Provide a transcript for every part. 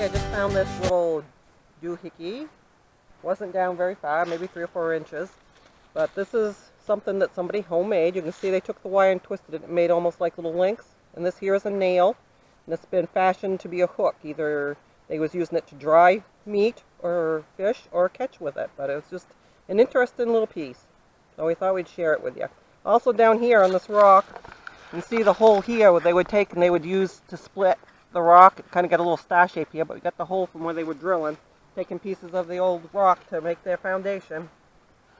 Okay, I just found this little doohickey. Wasn't down very far, maybe 3 or 4 inches. But this is something that somebody homemade. You can see they took the wire and twisted it and made almost like little links. And this here is a nail. And it's been fashioned to be a hook. Either they was using it to dry meat or fish or catch with it. But it was just an interesting little piece. So we thought we'd share it with you. Also down here on this rock, you can see the hole here where they would take and they would use to split the rock. It kind of got a little star shape here, but we got the hole from where they were drilling, taking pieces of the old rock to make their foundation.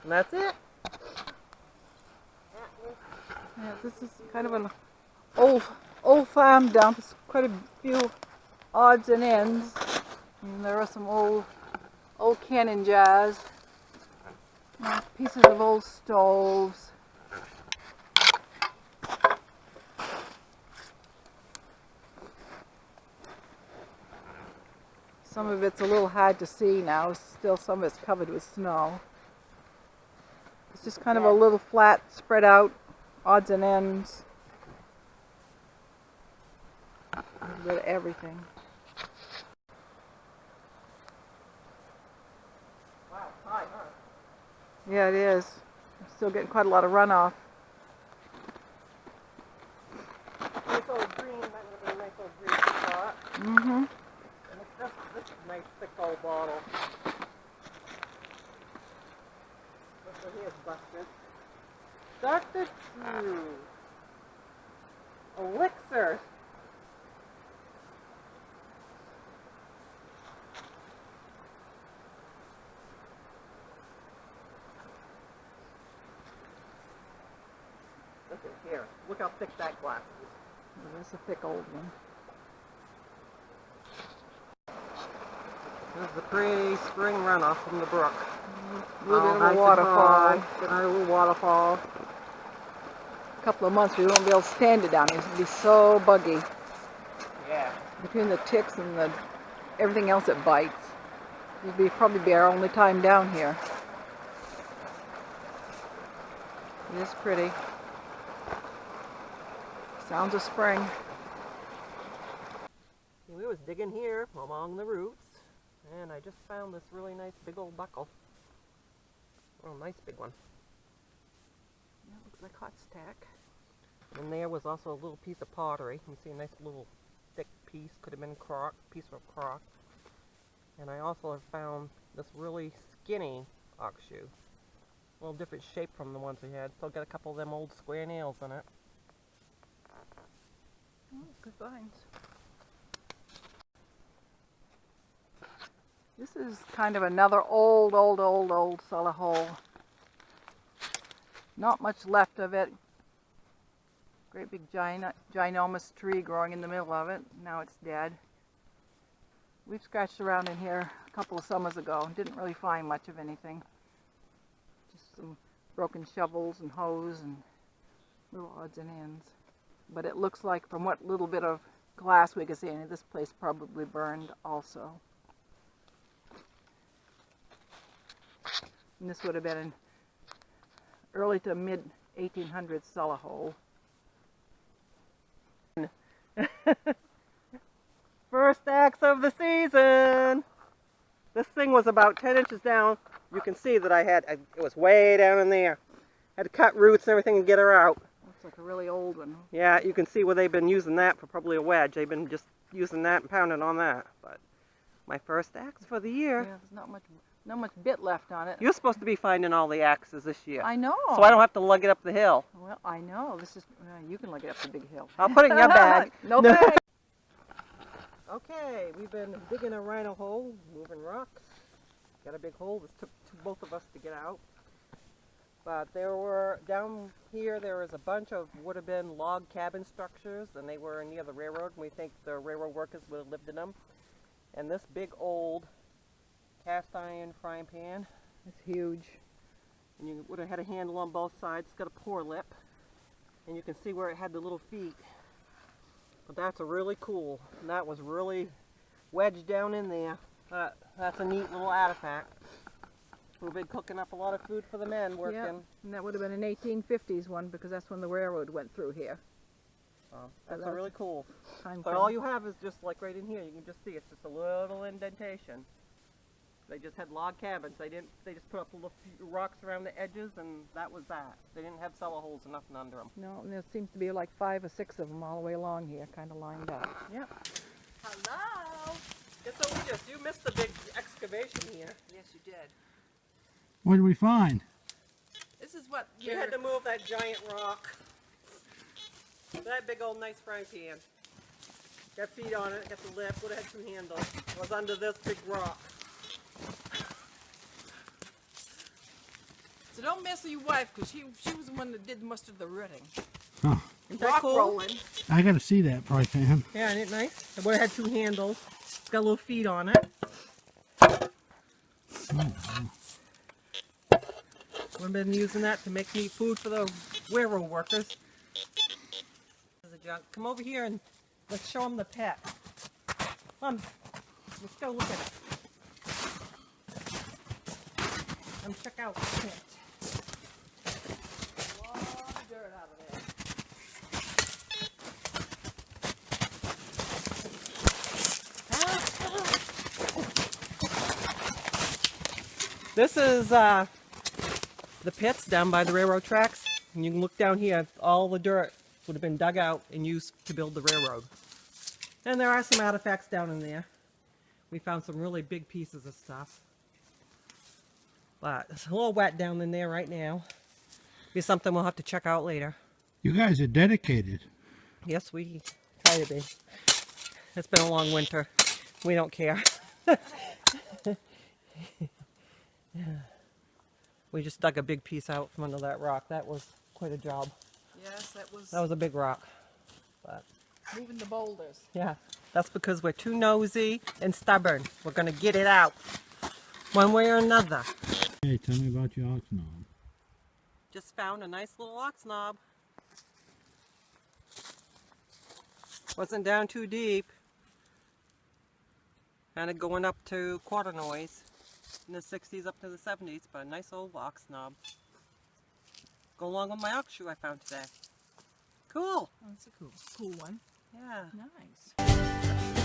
And that's it. Yeah, this is kind of an old farm dump. It's quite a few odds and ends. And there are some old canning jars, pieces of old stoves. Some of it's a little hard to see now. Still, some of it's covered with snow. It's just kind of a little flat, spread out, odds and ends. A bit of everything. Wow, high, huh? Yeah, it is. I'm still getting quite a lot of runoff. Nice old green, that would be a nice old green spot. Mm-hmm. This is a nice thick old bottle. This one here is busted. Dr. True. Elixir. Look at here. Look how thick that glass is. Oh, that's a thick old one. This is the pretty spring runoff from the brook. A little bit of a waterfall. A little waterfall. A couple of months we won't be able to stand it down here. It's going to be so buggy. Yeah. Between the ticks and everything else that bites. It'll probably be our only time down here. It is pretty. Sounds of spring. We was digging here along the roots. And I just found this really nice big old buckle. Oh, nice big one. That looks like hot stack. And there was also a little piece of pottery. You can see a nice little thick piece. Could have been piece of crock. And I also have found this really skinny ox shoe. A little different shape from the ones we had. Still got a couple of them old square nails in it. Oh, good finds. This is kind of another old cellar hole. Not much left of it. Great big ginormous tree growing in the middle of it. Now it's dead. We've scratched around in here a couple of summers ago. Didn't really find much of anything. Just some broken shovels and hoes and little odds and ends. But it looks like from what little bit of glass we could see in it, this place probably burned also. And this would have been an early to mid 1800s cellar hole. First axe of the season! This thing was about 10 inches down. You can see that it was way down in there. Had to cut roots and everything and get her out. Looks like a really old one. Yeah, you can see where they've been using that for probably a wedge. They've been just using that and pounding on that. But my first axe for the year. Yeah, there's not much bit left on it. You're supposed to be finding all the axes this year. I know. So I don't have to lug it up the hill. Well, I know. This is you can lug it up the big hill. I'll put it in your bag. No bag. Okay, we've been digging a rhino hole, moving rocks. Got a big hole. This took both of us to get out. But down here there was a bunch of would have been log cabin structures, and they were near the railroad, and we think the railroad workers would have lived in them. And this big old cast iron frying pan. It's huge. And you would have had a handle on both sides. It's got a pour lip. And you can see where it had the little feet. But that's a really cool. And that was really wedged down in there. That's a neat little artifact. We've been cooking up a lot of food for the men working. Yeah, and that would have been an 1850s one because that's when the railroad went through here. That's that's really cool. time But frame. all you have is just like right in here. You can just see it's just a little indentation. They just had log cabins. They just put up little few rocks around the edges, and that was that. They didn't have cellar holes or nothing under them. No, and there seems to be like 5 or 6 of them all the way along here, kind of lined up. Yep. Hello. It's Elias. You missed the big excavation here. Yes, you did. What did we find? This is what You had to move that giant rock. That big old nice frying pan. Got feet on it, got the lip, would have had some handles. It was under this big rock. So don't mess with your wife, because she was the one that did most of the rooting. Huh. Isn't that Rock cool? rolling. I gotta see that fry pan. Yeah, isn't it nice? It would have had 2 handles. It's got little feet on it. We've been using that to make meat food for the railroad workers. This is a junk. Come over here and let's show them the pet. Come on, let's go look at it. Come check out the pet. A lot of dirt out of there. This is the pits down by the railroad tracks. And you can look down here, all the dirt would have been dug out and used to build the railroad. And there are some artifacts down in there. We found some really big pieces of stuff. But it's a little wet down in there right now. Be something we'll have to check out later. You guys are dedicated. Yes, we try to be. It's been a long winter. We don't care. We just dug a big piece out from under that rock. That was quite a job. Yes, that was That was a big rock. But moving the boulders. yeah, that's because we're too nosy and stubborn. We're going to get it out one way or another. Hey, tell me about your ox knob. Just found a nice little ox knob. Wasn't down too deep. Kind of going up to quarter noise. In the 60s up to the 70s, but a nice old ox knob. Go along with my ox shoe I found today. Cool. Oh, that's a cool one. Yeah. Nice.